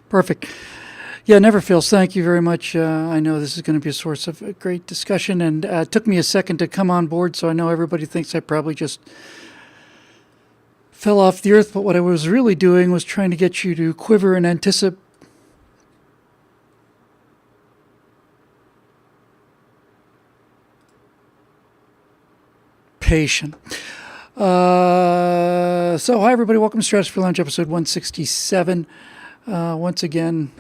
Perfect. Yeah, never fails. Thank you very much. I know this is going to be a source of a great discussion, and it took me a second to come on board, so I know everybody thinks I probably just fell off the earth, but what I was really doing was trying to get you to quiver and anticipate. So hi everybody, welcome to Stratosphere Lounge episode 167. Once again,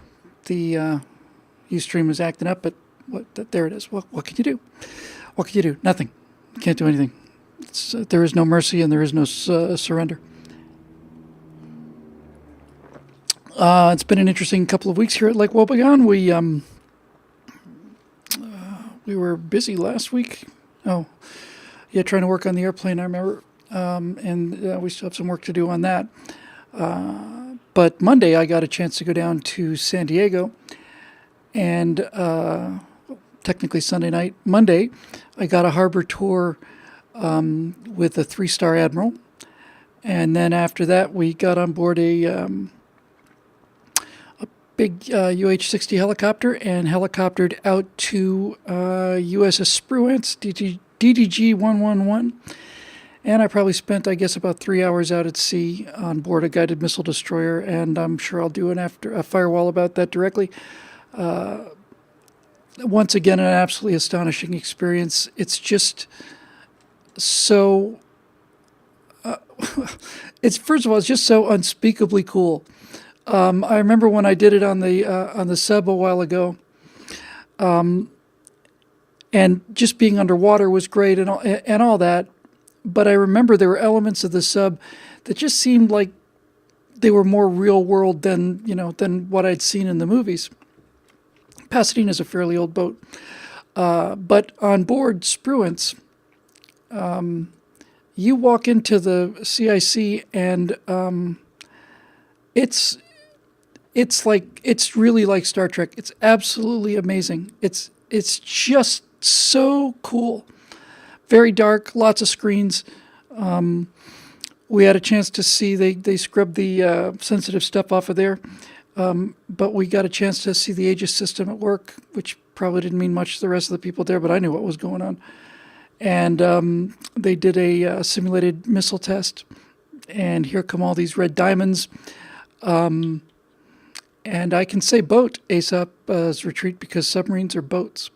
the Ustream is acting up, but there it is. What can you do? What can you do? Nothing. You can't do anything. There is no mercy and there is no surrender. It's been an interesting couple of weeks here at Lake Wobegon. We were busy last week. Oh, yeah, trying to work on the airplane, I remember. And we still have some work to do on that. But Monday, I got a chance to go down to San Diego. And technically Sunday night. Monday, I got a harbor tour with a 3-star admiral. And then after that, we got on board a big UH-60 helicopter and helicoptered out to USS Spruance DDG 111. And I probably spent, I guess, about 3 hours out at sea on board a guided missile destroyer, and I'm sure I'll do a firewall about that directly. Once again, an absolutely astonishing experience. It's just so... first of all, it's just so unspeakably cool. I remember when I did it on the sub a while ago, and just being underwater was great and all that. But I remember there were elements of the sub that just seemed like they were more real world than what I'd seen in the movies. Pasadena is a fairly old boat, but on board Spruance, you walk into the CIC and it's really like Star Trek. It's absolutely amazing. It's just so cool. Very dark, lots of screens. We had a chance to see, they scrubbed the sensitive stuff off of there, but we got a chance to see the Aegis system at work, which probably didn't mean much to the rest of the people there, but I knew what was going on. And they did a simulated missile test, and here come all these red diamonds. And I can say boat, Aesops' retreat, because submarines are boats.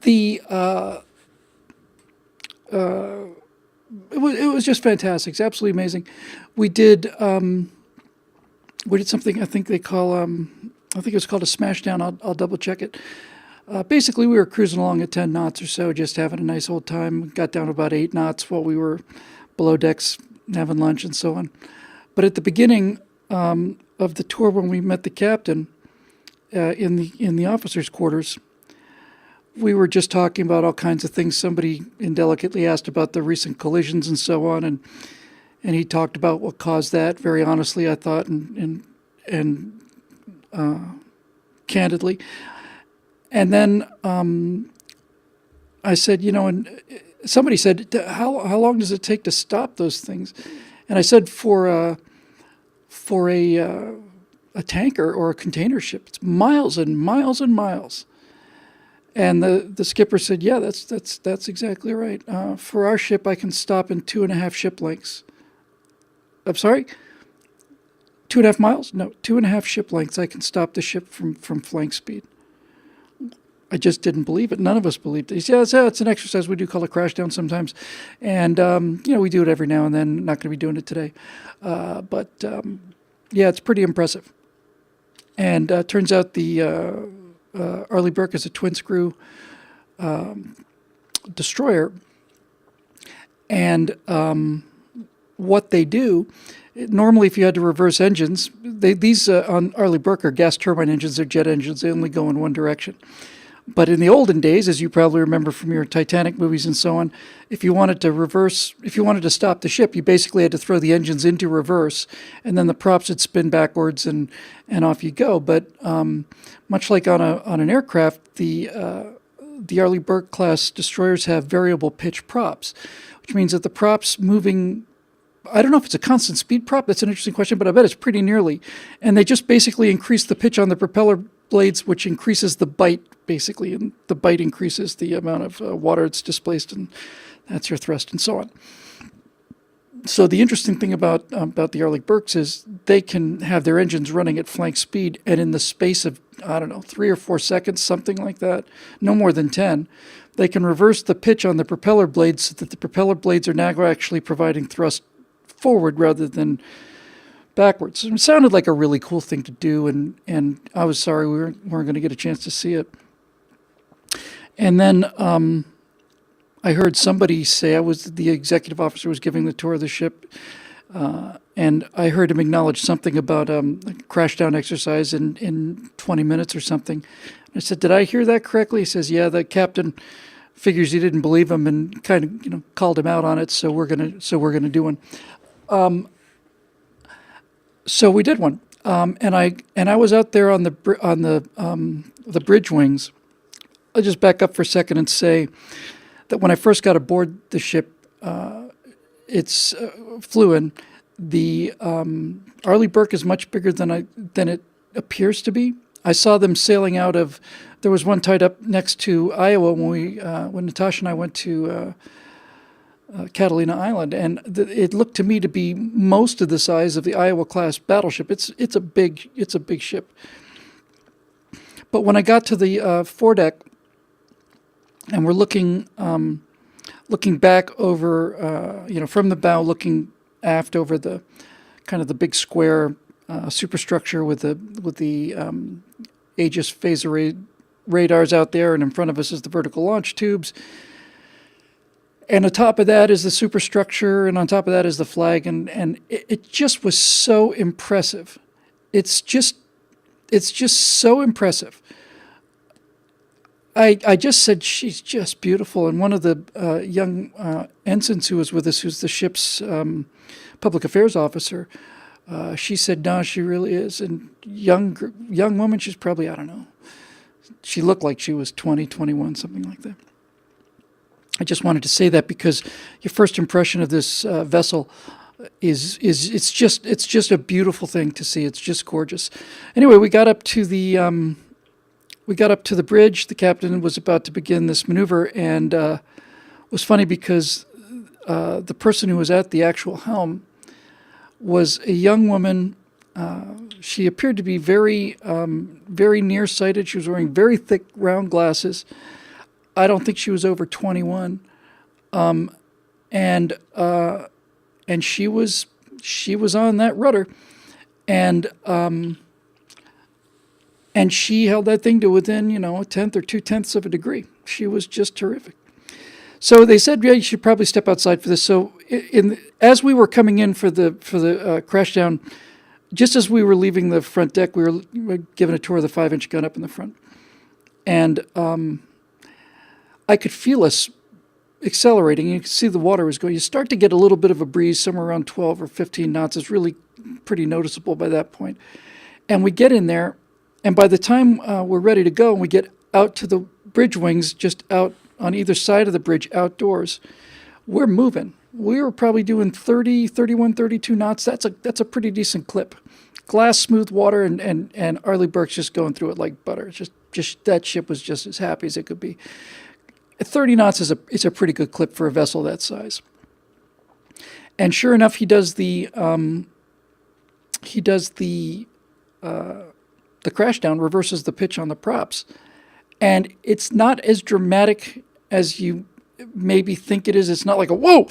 It was just fantastic. It's absolutely amazing. We did something I think they call I think it was called a smashdown. I'll double check it. Basically, we were cruising along at 10 knots or so, just having a nice old time. Got down to about 8 knots while we were below decks having lunch and so on. But at the beginning of the tour, when we met the captain in the officers' quarters, we were just talking about all kinds of things. Somebody indelicately asked about the recent collisions and so on, and he talked about what caused that. Very honestly, I thought, and candidly. And then I said, and somebody said, how long does it take to stop those things? And I said, for a tanker or a container ship, it's miles and miles and miles. And the skipper said, yeah, that's exactly right. For our ship, I can stop in 2.5 ship lengths. I'm sorry? 2.5 miles? No, 2.5 ship lengths. I can stop the ship from flank speed. I just didn't believe it. None of us believed it. He said, yeah, it's an exercise we do call a crash down sometimes. And, we do it every now and then. Not going to be doing it today. But it's pretty impressive. And turns out the Arleigh Burke is a twin-screw destroyer. And what they do, normally if you had to reverse engines, these on Arleigh Burke are gas turbine engines, they're jet engines, they only go in one direction. But in the olden days, as you probably remember from your Titanic movies and so on, if you wanted to stop the ship, you basically had to throw the engines into reverse, and then the props would spin backwards, and off you go. But much like on an aircraft, the Arleigh Burke class destroyers have variable pitch props, which means that the props moving I don't know if it's a constant speed prop. That's an interesting question, but I bet it's pretty nearly. And they just basically increase the pitch on the propeller blades, which increases the bite, basically. And the bite increases the amount of water it's displaced, and that's your thrust and so on. So the interesting thing about the Arleigh Burkes is they can have their engines running at flank speed, and in the space of, I don't know, 3 or 4 seconds, something like that, no more than 10, they can reverse the pitch on the propeller blades so that the propeller blades are now actually providing thrust forward rather than backwards. It sounded like a really cool thing to do, and I was sorry we weren't going to get a chance to see it. And then I heard somebody say, the executive officer was giving the tour of the ship, and I heard him acknowledge something about a crashdown exercise in 20 minutes or something. I said, did I hear that correctly? He says, yeah, the captain figures he didn't believe him and kind of, called him out on it. So we're gonna do one. So we did one, and I was out there on the bridge wings. I'll just back up for a second and say that when I first got aboard the ship, flew in. The Arleigh Burke is much bigger than it appears to be. I saw them sailing out of. There was one tied up next to Iowa when Natasha and I went to Catalina Island, and it looked to me to be most of the size of the Iowa class battleship. It's a big ship. But when I got to the foredeck, and we're looking back over, from the bow, looking aft over the kind of the big square superstructure with the Aegis phaser radars out there, and in front of us is the vertical launch tubes. And on top of that is the superstructure, and on top of that is the flag, and it just was so impressive. It's just so impressive. I just said, she's just beautiful. And one of the young ensigns who was with us, who's the ship's public affairs officer, she said, no, she really is. And young woman, she's probably, I don't know, she looked like she was 20, 21, something like that. I just wanted to say that because your first impression of this vessel is it's just a beautiful thing to see. It's just gorgeous. Anyway, we got up to the bridge. The captain was about to begin this maneuver, and it was funny because the person who was at the actual helm was a young woman. She appeared to be very nearsighted. She was wearing very thick round glasses. I don't think she was over 21, and she was on that rudder, and she held that thing to within, a tenth or 2/10 of a degree. She was just terrific. So they said, yeah, you should probably step outside for this. So as we were coming in for the crash down, just as we were leaving the front deck, we were given a tour of the 5-inch gun up in the front, and I could feel us accelerating. You could see the water was going. You start to get a little bit of a breeze, somewhere around 12 or 15 knots. It's really pretty noticeable by that point. And we get in there, and by the time we're ready to go, and we get out to the bridge wings, just out on either side of the bridge, outdoors, we're moving. We were probably doing 30, 31, 32 knots. That's a pretty decent clip. Glass smooth water, and Arleigh Burke's just going through it like butter. It's just that ship was just as happy as it could be. 30 knots is a pretty good clip for a vessel that size. And sure enough, he does the crash down, reverses the pitch on the props, and it's not as dramatic as you maybe think it is. It's not like a whoa,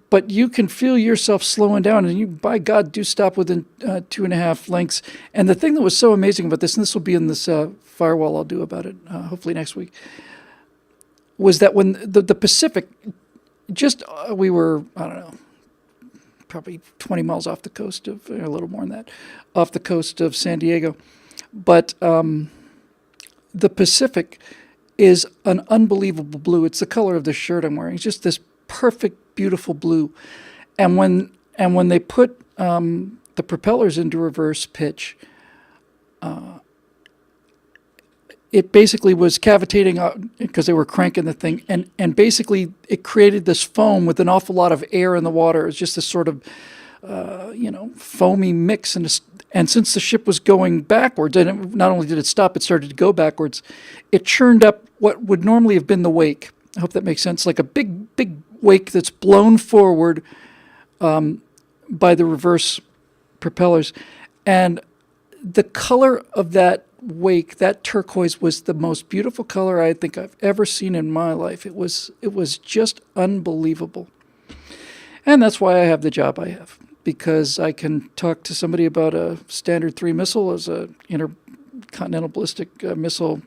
but you can feel yourself slowing down, and you, by God, do stop within 2.5 lengths. And the thing that was so amazing about this, and this will be in this firewall I'll do about it, hopefully next week, was that when the Pacific, we were, I don't know, probably 20 miles off the coast of, a little more than that, off the coast of San Diego. But the Pacific is an unbelievable blue. It's the color of the shirt I'm wearing. It's just this perfect, beautiful blue. And when they put the propellers into reverse pitch, it basically was cavitating because they were cranking the thing, and basically it created this foam with an awful lot of air in the water. It was just this sort of foamy mix, and since the ship was going backwards, and not only did it stop, it started to go backwards. It churned up what would normally have been the wake. I hope that makes sense. Like a big wake that's blown forward by the reverse propellers, and the color of that wake, that turquoise, was the most beautiful color I think I've ever seen in my life. It was just unbelievable. And that's why I have the job I have, because I can talk to somebody about a Standard 3 missile as a intercontinental ballistic missile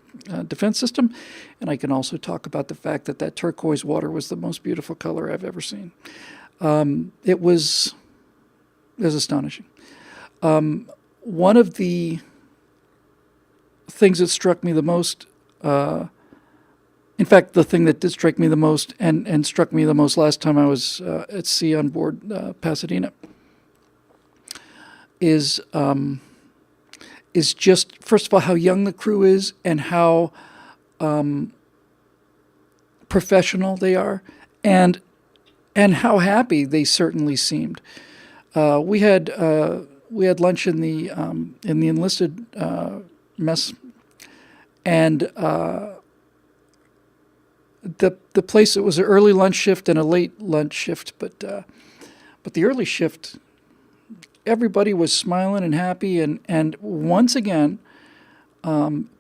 defense system, and I can also talk about the fact that that turquoise water was the most beautiful color I've ever seen. It was astonishing. One of the things that struck me the most, in fact, the thing that did strike me the most and struck me the most last time I was at sea on board Pasadena is just, first of all, how young the crew is and how professional they are, and how happy they certainly seemed. We had lunch in the enlisted mess, and the place, it was an early lunch shift and a late lunch shift, but the early shift, everybody was smiling and happy, and once again,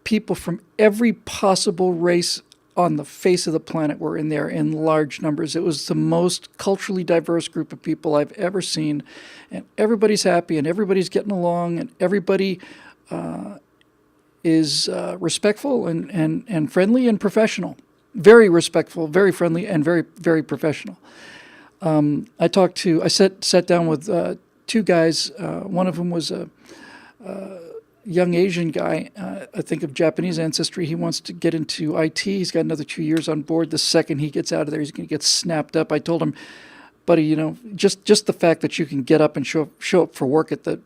people from every possible race on the face of the planet were in there in large numbers. It was the most culturally diverse group of people I've ever seen, and everybody's happy and everybody's getting along, and everybody is respectful and friendly and professional. Very respectful, very friendly, and very, very professional. I sat down with two guys. One of them was a young Asian guy, I think of Japanese ancestry. He wants to get into IT. He's got another 2 years on board. The second he gets out of there, he's going to get snapped up. I told him, buddy, just the fact that you can get up and show up for work at the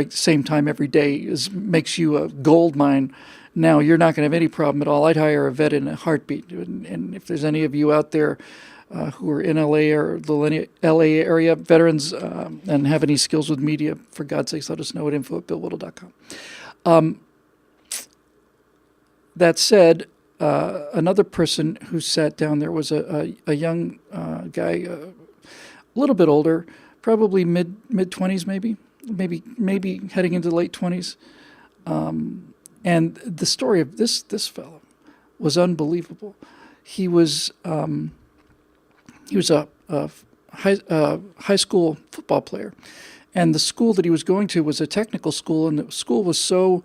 same time every day makes you a gold mine. Now, you're not going to have any problem at all. I'd hire a vet in a heartbeat. And if there's any of you out there who are in LA or the LA area, veterans, and have any skills with media, for God's sakes, let us know at info@billwhittle.com. That said, another person who sat down there was a young guy, a little bit older, probably mid-20s, maybe heading into late 20s. And the story of this fellow was unbelievable. He was a high school football player, and the school that he was going to was a technical school, and the school was so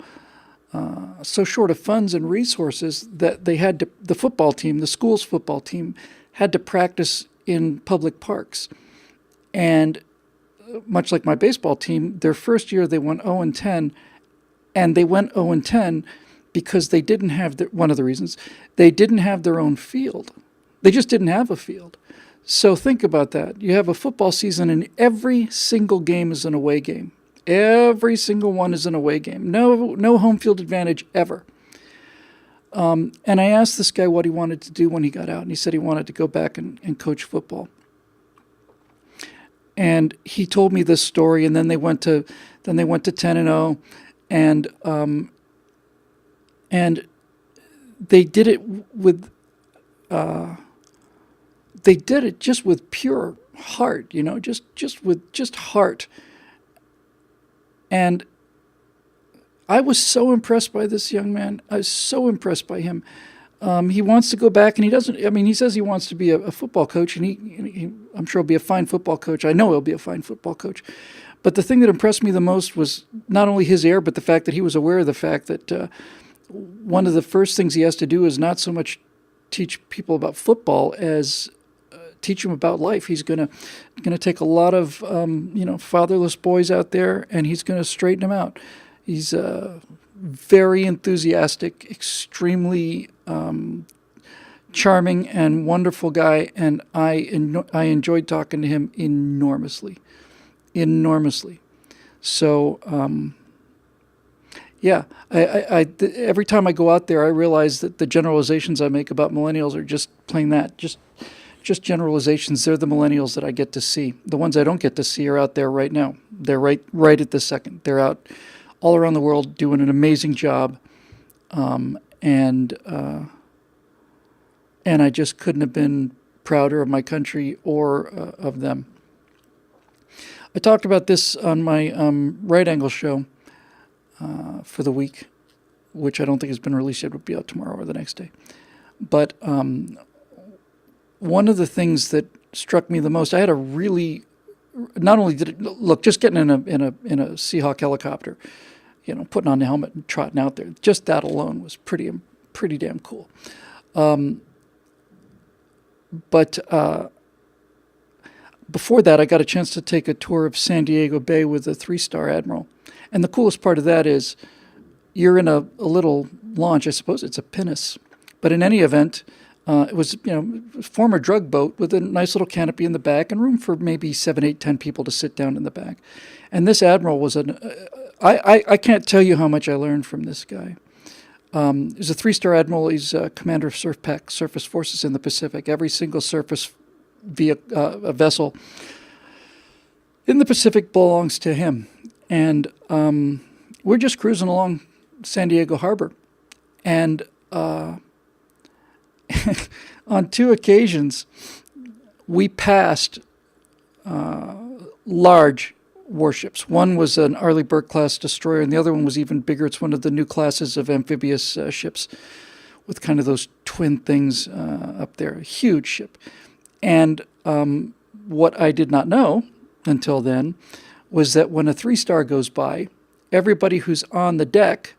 short of funds and resources that they had to, the school's football team had to practice in public parks. And much like my baseball team, their first year they went 0-10, and they went 0-10 because they didn't have one of the reasons, they didn't have their own field. They just didn't have a field. So think about that. You have a football season, and every single game is an away game. Every single one is an away game. No home field advantage ever. And I asked this guy what he wanted to do when he got out, and he said he wanted to go back and coach football. And he told me this story, and then they went to 10-0, and they did it with. They did it just with pure heart, just heart. And I was so impressed by this young man. I was so impressed by him. He wants to go back, and he says he wants to be a football coach, and he I'm sure he'll be a fine football coach. I know he'll be a fine football coach. But the thing that impressed me the most was not only his air, but the fact that he was aware of the fact that one of the first things he has to do is not so much teach people about football as teach them about life. He's gonna take a lot of fatherless boys out there, and he's gonna straighten them out. He's very enthusiastic, extremely charming and wonderful guy, and I enjoyed talking to him enormously. So Yeah, every time I go out there, I realize that the generalizations I make about millennials are just plain that, just generalizations. They're the millennials that I get to see. The ones I don't get to see are out there right now. They're right at this second. They're out all around the world doing an amazing job, and I just couldn't have been prouder of my country or of them. I talked about this on my Right Angle show for the week, which I don't think has been released yet. It will be out tomorrow or the next day. But one of the things that struck me the most, I had a really, not only did it look, just getting in a Seahawk helicopter, putting on the helmet and trotting out there, just that alone was pretty damn cool. But before that, I got a chance to take a tour of San Diego Bay with a 3-star admiral. And the coolest part of that is you're in a little launch. I suppose it's a pinnace. But in any event, it was, a former drug boat with a nice little canopy in the back and room for maybe 7, 8, 10 people to sit down in the back. And this admiral was I can't tell you how much I learned from this guy. He's a 3-star admiral. He's commander of Surfpac Surface Forces in the Pacific. Every single surface a vessel in the Pacific belongs to him. And we're just cruising along San Diego Harbor. And on 2 occasions, we passed large warships. One was an Arleigh Burke-class destroyer, and the other one was even bigger. It's one of the new classes of amphibious ships with kind of those twin things up there. A huge ship. And what I did not know until then was that when a 3-star goes by, everybody who's on the deck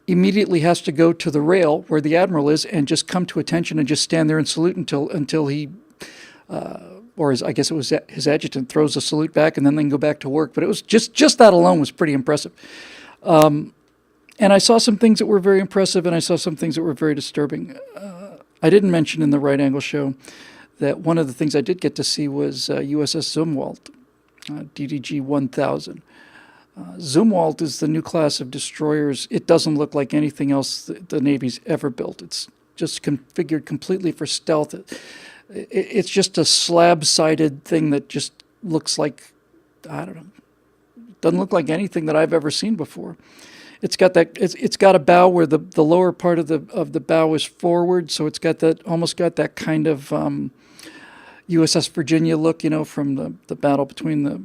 immediately has to go to the rail where the admiral is and just come to attention and just stand there and salute until he, I guess it was his adjutant, throws a salute back, and then they can go back to work. But it was just that alone was pretty impressive. And I saw some things that were very impressive, and I saw some things that were very disturbing. I didn't mention in the Right Angle show that one of the things I did get to see was USS Zumwalt, DDG 1000. Zumwalt is the new class of destroyers. It doesn't look like anything else the Navy's ever built. It's just configured completely for stealth. It's just a slab-sided thing that just looks like, I don't know, doesn't look like anything that I've ever seen before. It's got that. It's got a bow where the lower part of the bow is forward, so it's got that almost got that kind of USS Virginia look, from the battle between the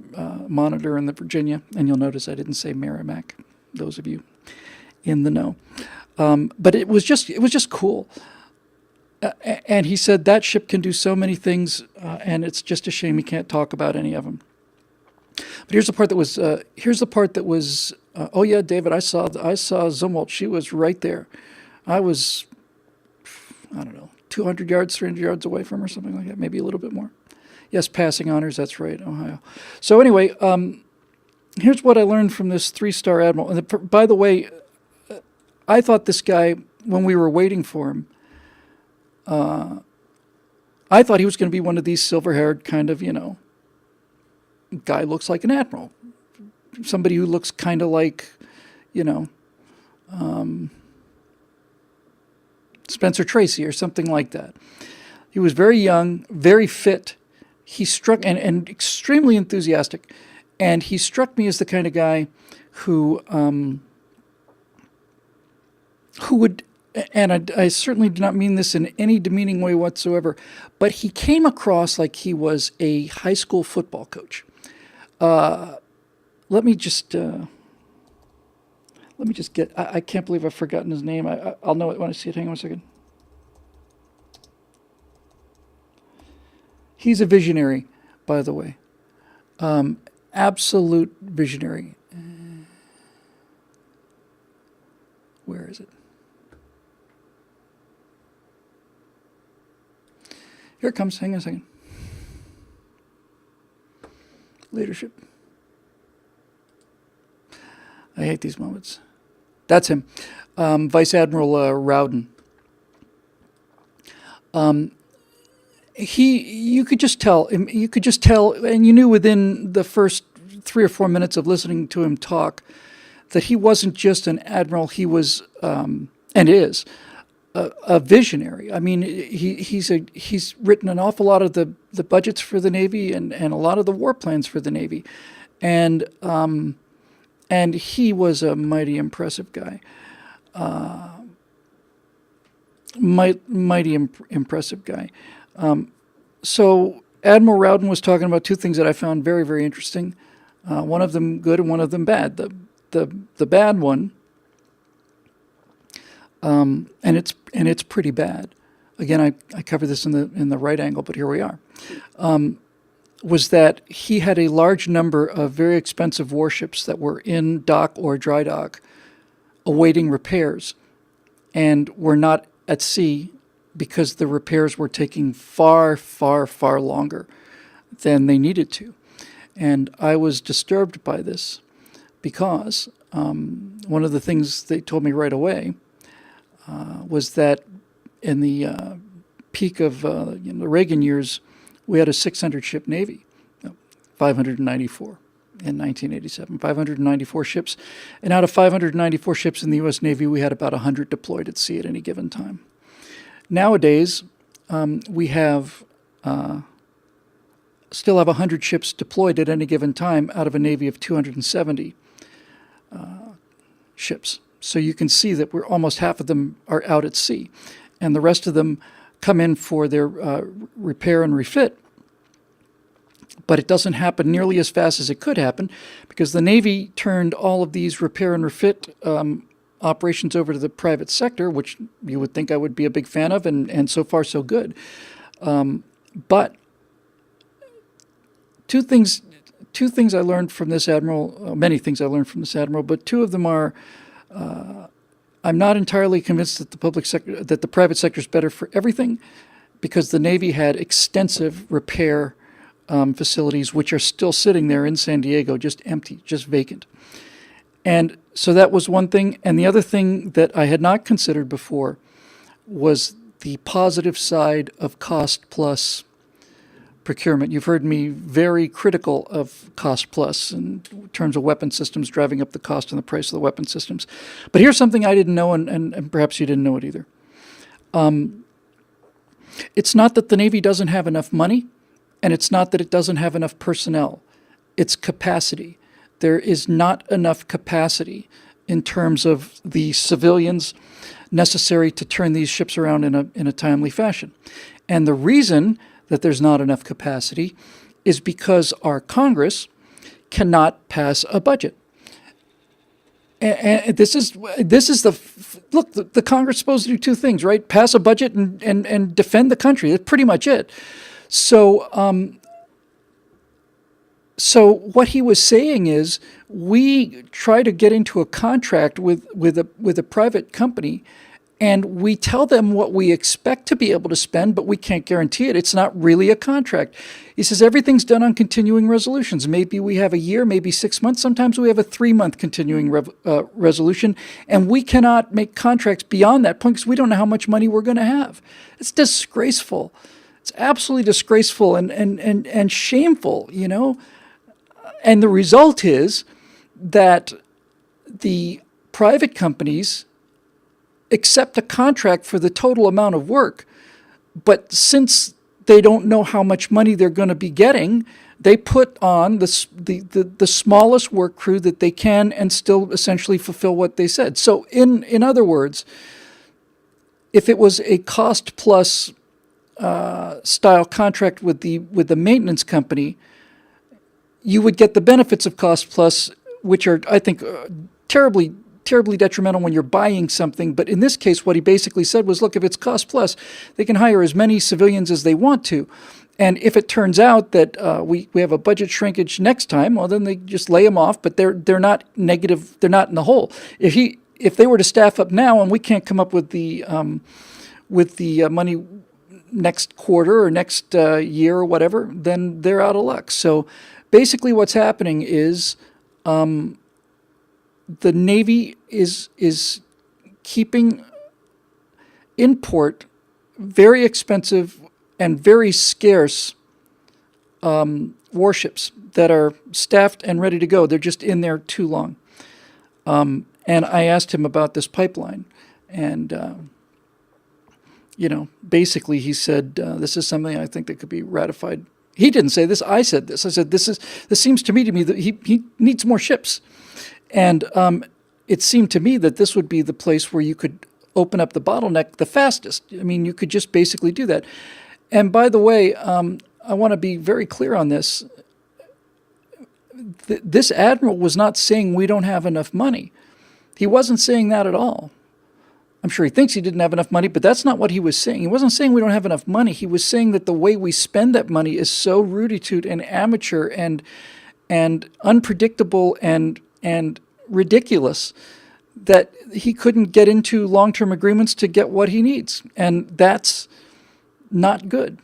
Monitor and the Virginia. And you'll notice I didn't say Merrimack. Those of you in the know, but it was just cool. And he said that ship can do so many things, and it's just a shame he can't talk about any of them. But here's the part that was. Oh yeah, David, I saw Zumwalt. She was right there. I was, I don't know, 200 yards, 300 yards away from her, something like that, maybe a little bit more. Yes, passing honors. That's right, Ohio. So anyway, here's what I learned from this 3-star admiral. And by the way, I thought this guy, when we were waiting for him, I thought he was going to be one of these silver-haired kind of, guy looks like an admiral. Somebody who looks kind of like, Spencer Tracy or something like that. He was very young, very fit. He struck, and extremely enthusiastic. And he struck me as the kind of guy who would, and I certainly do not mean this in any demeaning way whatsoever, but he came across like he was a high school football coach. Let me just get, I can't believe I've forgotten his name. I'll know it when I see it. Hang on a second. He's a visionary, by the way. Absolute visionary. Where is it? Here it comes. Hang on a second. Leadership. I hate these moments. That's him. Vice Admiral Rowden. You could just tell, and you knew within the first 3 or 4 minutes of listening to him talk that he wasn't just an admiral, he was, and is, a visionary. I mean, he's written an awful lot of the budgets for the Navy and a lot of the war plans for the Navy. And he was a mighty impressive guy. Impressive guy. So Admiral Rowden was talking about two things that I found very, very interesting. One of them good and one of them bad. The bad one, and it's pretty bad. Again, I cover this in the right angle, but here we are. Was that he had a large number of very expensive warships that were in dock or dry dock, awaiting repairs, and were not at sea because the repairs were taking far, far, far longer than they needed to. And I was disturbed by this because one of the things they told me right away was that in the peak of the Reagan years, we had a 600-ship Navy, 594 in 1987, 594 ships. And out of 594 ships in the U.S. Navy, we had about 100 deployed at sea at any given time. Nowadays, we have still have 100 ships deployed at any given time out of a Navy of 270 ships. So you can see that we're almost half of them are out at sea, and the rest of them come in for their repair and refit. But it doesn't happen nearly as fast as it could happen because the Navy turned all of these repair and refit operations over to the private sector, which you would think I would be a big fan of, and so far so good. But two things I learned from this admiral, many things I learned from this admiral, but two of them are, I'm not entirely convinced that the private sector is better for everything, because the Navy had extensive repair facilities which are still sitting there in San Diego, just empty, just vacant. And so that was one thing. And the other thing that I had not considered before was the positive side of cost plus procurement. You've heard me very critical of cost plus in terms of weapon systems, driving up the cost and the price of the weapon systems. But here's something I didn't know, and perhaps you didn't know it either. It's not that the Navy doesn't have enough money, and it's not that it doesn't have enough personnel. It's capacity. There is not enough capacity in terms of the civilians necessary to turn these ships around in a timely fashion. And the reason that there's not enough capacity is because our Congress cannot pass a budget. And this is the Congress is supposed to do two things, right? Pass a budget and defend the country. That's pretty much it. So what he was saying is, we try to get into a contract with a private company, and we tell them what we expect to be able to spend, but we can't guarantee it. It's not really a contract. He says everything's done on continuing resolutions. Maybe we have a year, maybe 6 months. Sometimes we have a 3-month continuing resolution, and we cannot make contracts beyond that point because we don't know how much money we're going to have. It's disgraceful. It's absolutely disgraceful and shameful, you know. And the result is that the private companies accept a contract for the total amount of work, but since they don't know how much money they're going to be getting, they put on the smallest work crew that they can and still essentially fulfill what they said. So in other words, if it was a cost plus style contract with the maintenance company, you would get the benefits of cost plus, which are, I think, terribly detrimental when you're buying something. But in this case, what he basically said was, look, if it's cost plus, they can hire as many civilians as they want to. And if it turns out that we have a budget shrinkage next time, well, then they just lay them off, but they're not negative, they're not in the hole. If they were to staff up now and we can't come up with the money next quarter or next year or whatever, then they're out of luck. So basically what's happening is the Navy is keeping import very expensive and very scarce warships that are staffed and ready to go. They're just in there too long. And I asked him about this pipeline, and basically he said, this is something I think that could be ratified. He didn't say this. I said this. I said, this seems to me that he needs more ships. And it seemed to me that this would be the place where you could open up the bottleneck the fastest. I mean, you could just basically do that. And by the way, I want to be very clear on this. This admiral was not saying we don't have enough money. He wasn't saying that at all. I'm sure he thinks he didn't have enough money, but that's not what he was saying. He wasn't saying we don't have enough money. He was saying that the way we spend that money is so ruditude and amateur and unpredictable and ridiculous that he couldn't get into long-term agreements to get what he needs. And that's not good.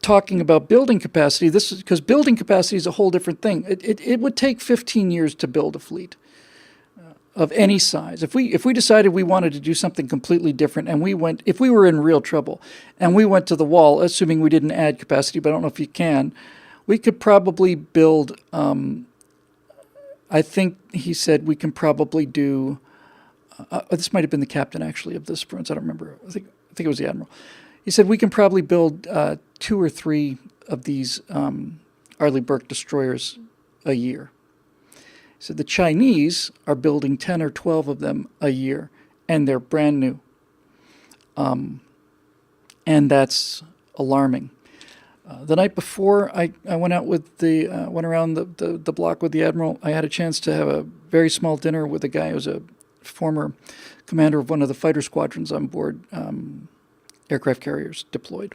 Talking about building capacity, this is because building capacity is a whole different thing. It would take 15 years to build a fleet of any size. If we decided we wanted to do something completely different, and if we were in real trouble and we went to the wall, assuming we didn't add capacity, but I don't know if you can, we could probably build, I think he said we can probably do, this might have been the captain actually of the Spruance, I don't remember. I think it was the admiral. He said we can probably build 2 or 3 of these Arleigh Burke destroyers a year. He said the Chinese are building 10 or 12 of them a year, and they're brand new. And that's alarming. The night before, I went out with went around the block with the admiral. I had a chance to have a very small dinner with a guy who was a former commander of one of the fighter squadrons on board aircraft carriers deployed.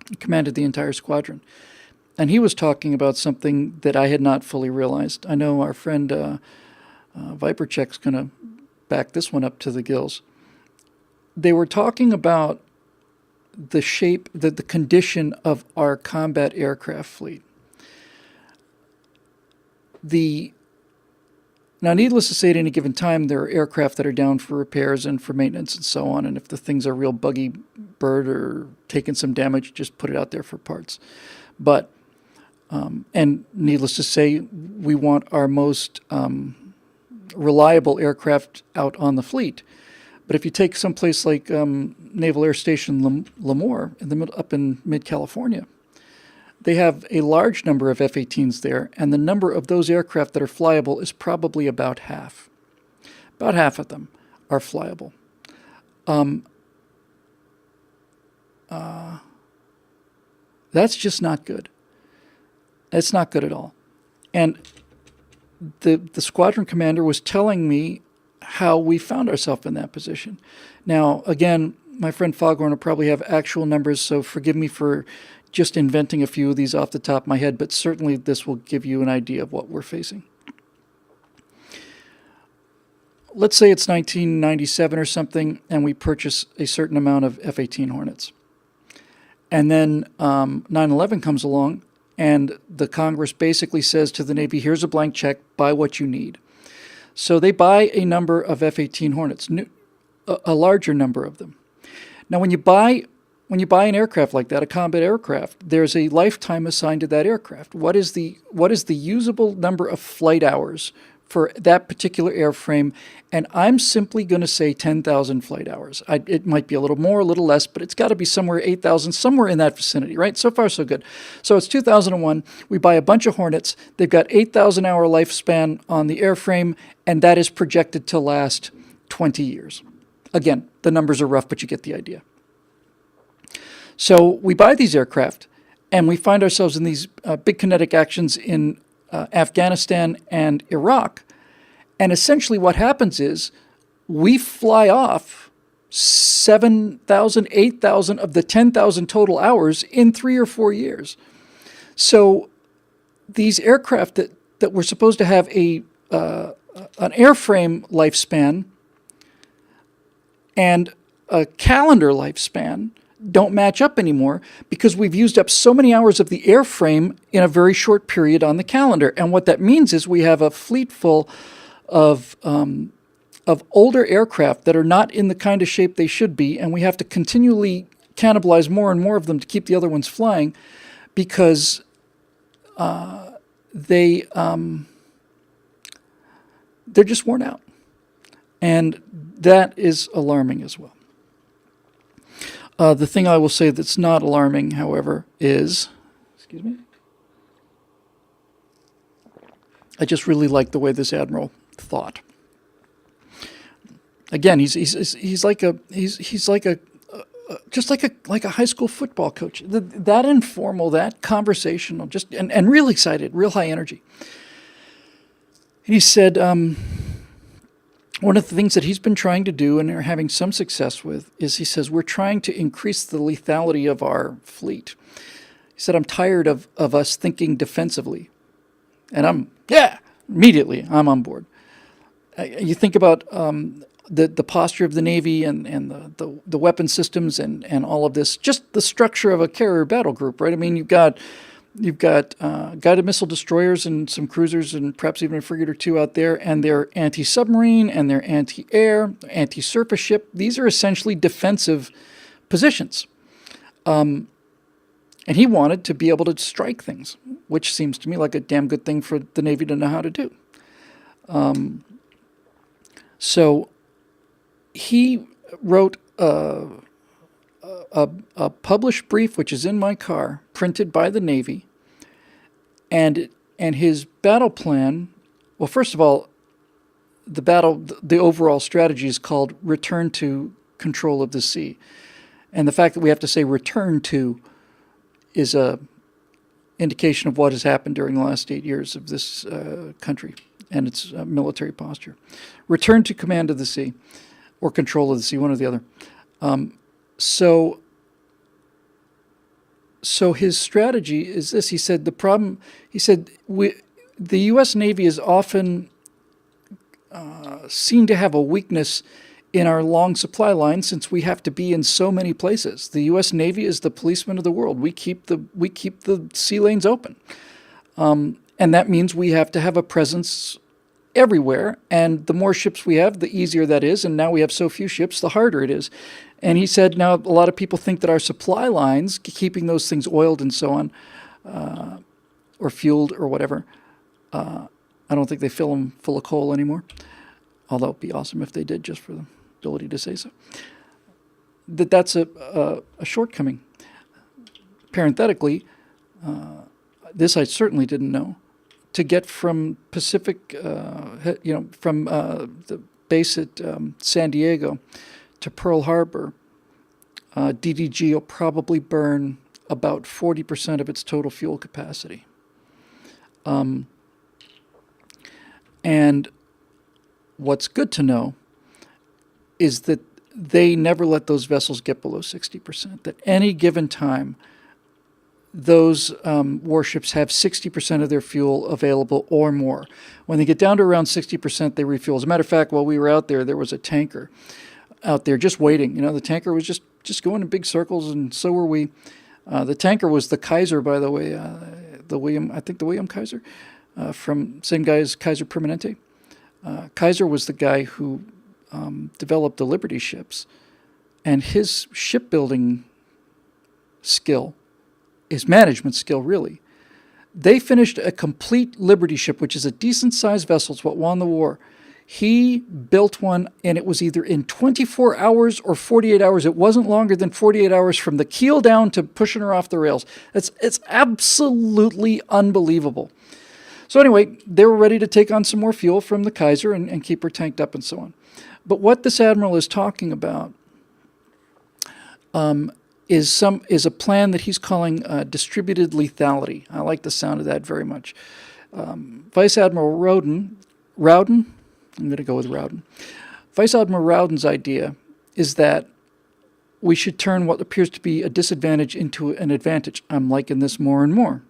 He commanded the entire squadron. And he was talking about something that I had not fully realized. I know our friend Vipercheck's going to back this one up to the gills. They were talking about the shape, the condition of our combat aircraft fleet. Now, needless to say, at any given time, there are aircraft that are down for repairs and for maintenance and so on. And if the thing's a real buggy bird or taking some damage, just put it out there for parts. But, and needless to say, we want our most reliable aircraft out on the fleet. But if you take some place like Naval Air Station Lemoore, up in mid-California, they have a large number of F-18s there, and the number of those aircraft that are flyable is probably about half. About half of them are flyable. That's just not good. It's not good at all. And the squadron commander was telling me how we found ourselves in that position. Now, again, my friend Foghorn will probably have actual numbers, so forgive me for just inventing a few of these off the top of my head, but certainly this will give you an idea of what we're facing. Let's say it's 1997 or something, and we purchase a certain amount of F-18 Hornets. And then 9/11 comes along, and the Congress basically says to the Navy, here's a blank check, buy what you need. So they buy a number of F-18 Hornets, a larger number of them. Now, when you buy an aircraft like that, a combat aircraft, there's a lifetime assigned to that aircraft. What is the usable number of flight hours for that particular airframe? And I'm simply going to say 10,000 flight hours. It might be a little more, a little less, but it's got to be somewhere 8,000, somewhere in that vicinity, right? So far, so good. So it's 2001. We buy a bunch of Hornets. They've got 8,000 hour lifespan on the airframe, and that is projected to last 20 years. Again, the numbers are rough, but you get the idea. So we buy these aircraft, and we find ourselves in these big kinetic actions in Afghanistan and Iraq. And essentially what happens is we fly off 7,000, 8,000 of the 10,000 total hours in 3 or 4 years. So these aircraft that were supposed to have an airframe lifespan and a calendar lifespan don't match up anymore because we've used up so many hours of the airframe in a very short period on the calendar. And what that means is we have a fleet full of older aircraft that are not in the kind of shape they should be, and we have to continually cannibalize more and more of them to keep the other ones flying because they're just worn out. And that is alarming as well. The thing I will say that's not alarming, however, is, excuse me, I just really like the way this admiral thought. Again, he's like a high school football coach. That informal, that conversational, just and real excited, real high energy. And he said, one of the things that he's been trying to do and are having some success with is, he says, we're trying to increase the lethality of our fleet. He said, I'm tired of us thinking defensively. And immediately I'm on board. You think about the posture of the Navy and the weapon systems and all of this, just the structure of a carrier battle group, right? I mean, you've got guided missile destroyers and some cruisers and perhaps even a frigate or two out there, and they're anti-submarine and they're anti-air, anti-surface ship. These are essentially defensive positions. And he wanted to be able to strike things, which seems to me like a damn good thing for the Navy to know how to do. So he wrote a published brief, which is in my car, printed by the Navy, and his battle plan. Well, first of all, the overall strategy is called Return to Control of the Sea, and the fact that we have to say "return to" is a indication of what has happened during the last 8 years of this country and its military posture. Return to command of the sea, or control of the sea, one or the other. So his strategy is this. He said the U.S. Navy is often seen to have a weakness in our long supply line, since we have to be in so many places. The U.S. Navy is the policeman of the world. We keep the sea lanes open, and that means we have to have a presence everywhere. And the more ships we have, the easier that is. And now we have so few ships, the harder it is. And he said, now a lot of people think that our supply lines, keeping those things oiled and so on, or fueled or whatever, I don't think they fill them full of coal anymore. Although it'd be awesome if they did, just for the ability to say so. That's a shortcoming. Parenthetically, this I certainly didn't know. To get from Pacific, from the base at San Diego to Pearl Harbor, DDG will probably burn about 40% of its total fuel capacity. And what's good to know is that they never let those vessels get below 60%. At any given time, those warships have 60% of their fuel available or more. When they get down to around 60%, they refuel. As a matter of fact, while we were out there was a tanker out there just waiting. The tanker was just going in big circles, and so were we. The tanker was the Kaiser, by the way, the William Kaiser, from same guy as Kaiser Permanente. Kaiser was the guy who developed the Liberty ships, and his shipbuilding skill, his management skill, really. They finished a complete Liberty ship, which is a decent-sized vessel. It's what won the war. He built one, and it was either in 24 hours or 48 hours. It wasn't longer than 48 hours from the keel down to pushing her off the rails. It's absolutely unbelievable. So anyway, they were ready to take on some more fuel from the Kaiser and keep her tanked up and so on. But what this admiral is talking about is a plan that he's calling distributed lethality. I like the sound of that very much. Vice Admiral Rowden, I'm going to go with Rowden. Vice Admiral Rowden's idea is that we should turn what appears to be a disadvantage into an advantage. I'm liking this more and more.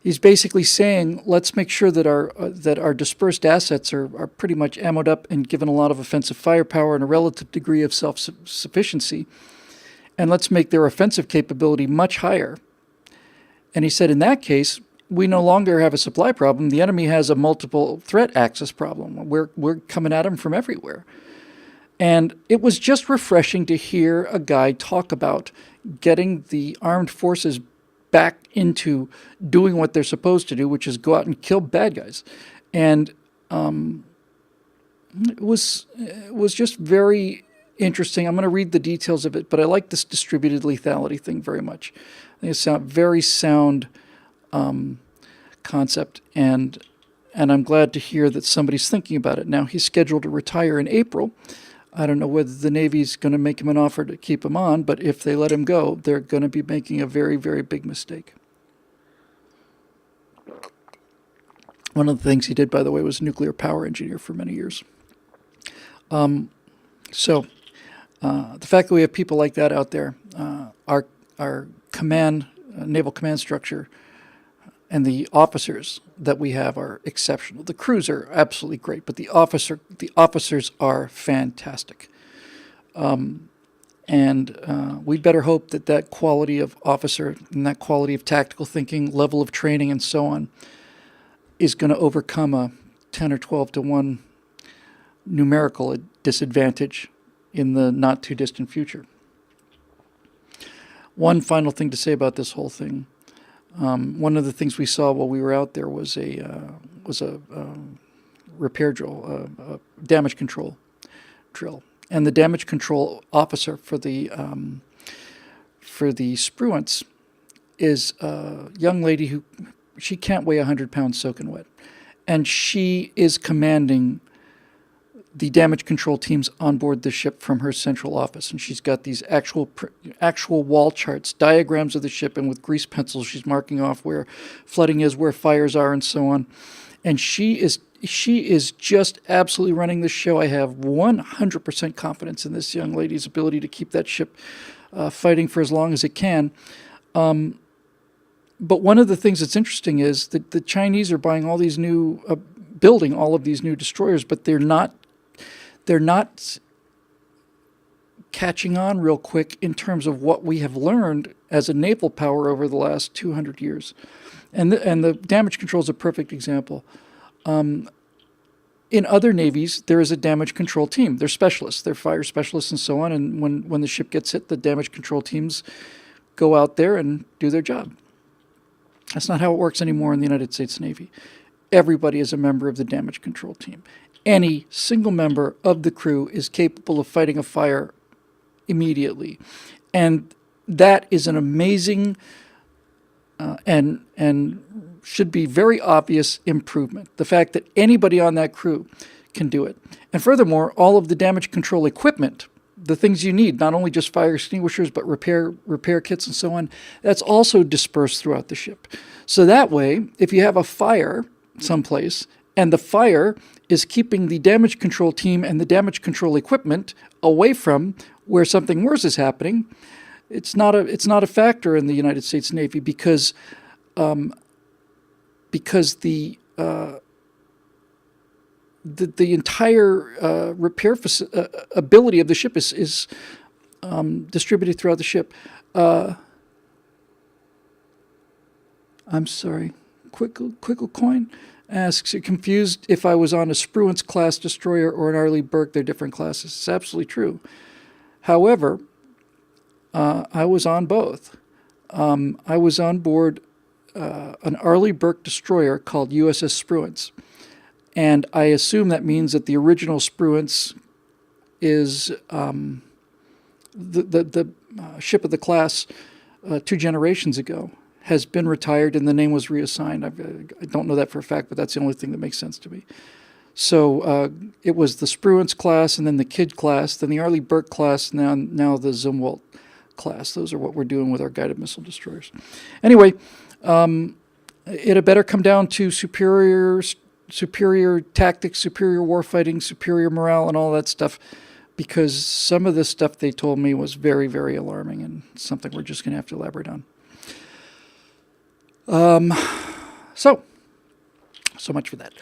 He's basically saying, let's make sure that our dispersed assets are pretty much ammoed up and given a lot of offensive firepower and a relative degree of self-sufficiency, and let's make their offensive capability much higher. And he said, in that case, we no longer have a supply problem. The enemy has a multiple threat axis problem. We're coming at them from everywhere. And it was just refreshing to hear a guy talk about getting the armed forces back into doing what they're supposed to do, which is go out and kill bad guys. And it was just very interesting. I'm going to read the details of it, but I like this distributed lethality thing very much. I think it's a very sound concept, and I'm glad to hear that somebody's thinking about it. Now, he's scheduled to retire in April. I don't know whether the Navy's going to make him an offer to keep him on, but if they let him go, they're going to be making a very, very big mistake. One of the things he did, by the way, was nuclear power engineer for many years. So the fact that we have people like that out there, our command, naval command structure, and the officers that we have are exceptional. The crews are absolutely great, but the officers are fantastic. And we better hope that that quality of officer and that quality of tactical thinking, level of training, and so on is going to overcome a 10 or 12 to 1 numerical disadvantage in the not too distant future. One final thing to say about this whole thing. One of the things we saw while we were out there was a repair drill, damage control drill, and the damage control officer for the Spruance is a young lady who she can't weigh 100 pounds soaking wet, and she is commanding the damage control teams on board the ship from her central office. And she's got these actual wall charts, diagrams of the ship, and with grease pencils she's marking off where flooding is, where fires are, and so on. And she is just absolutely running the show. I have 100% confidence in this young lady's ability to keep that ship fighting for as long as it can. But one of the things that's interesting is that the Chinese are buying all these new, building all of these new destroyers, but they're not catching on real quick in terms of what we have learned as a naval power over the last 200 years. And the damage control is a perfect example. In other navies, there is a damage control team. They're specialists. They're fire specialists and so on. And when the ship gets hit, the damage control teams go out there and do their job. That's not how it works anymore in the United States Navy. Everybody is a member of the damage control team. Any single member of the crew is capable of fighting a fire immediately. And that is an amazing and should be very obvious improvement. The fact that anybody on that crew can do it. And furthermore, all of the damage control equipment, the things you need, not only just fire extinguishers, but repair kits and so on, that's also dispersed throughout the ship. So that way, if you have a fire someplace, and the fire is keeping the damage control team and the damage control equipment away from where something worse is happening, it's not a factor in the United States Navy because the entire repair ability of the ship is distributed throughout the ship. I'm sorry. Quickle Coin asks, confused if I was on a Spruance class destroyer or an Arleigh Burke. They're different classes. It's absolutely true. However, I was on both. I was on board an Arleigh Burke destroyer called USS Spruance. And I assume that means that the original Spruance is the ship of the class 2 generations ago has been retired and the name was reassigned. I don't know that for a fact, but that's the only thing that makes sense to me. So it was the Spruance class and then the Kidd class, then the Arleigh Burke class, now the Zumwalt class. Those are what we're doing with our guided missile destroyers. Anyway, it had better come down to superior tactics, superior warfighting, superior morale, and all that stuff, because some of the stuff they told me was very, very alarming and something we're just going to have to elaborate on. So much for that.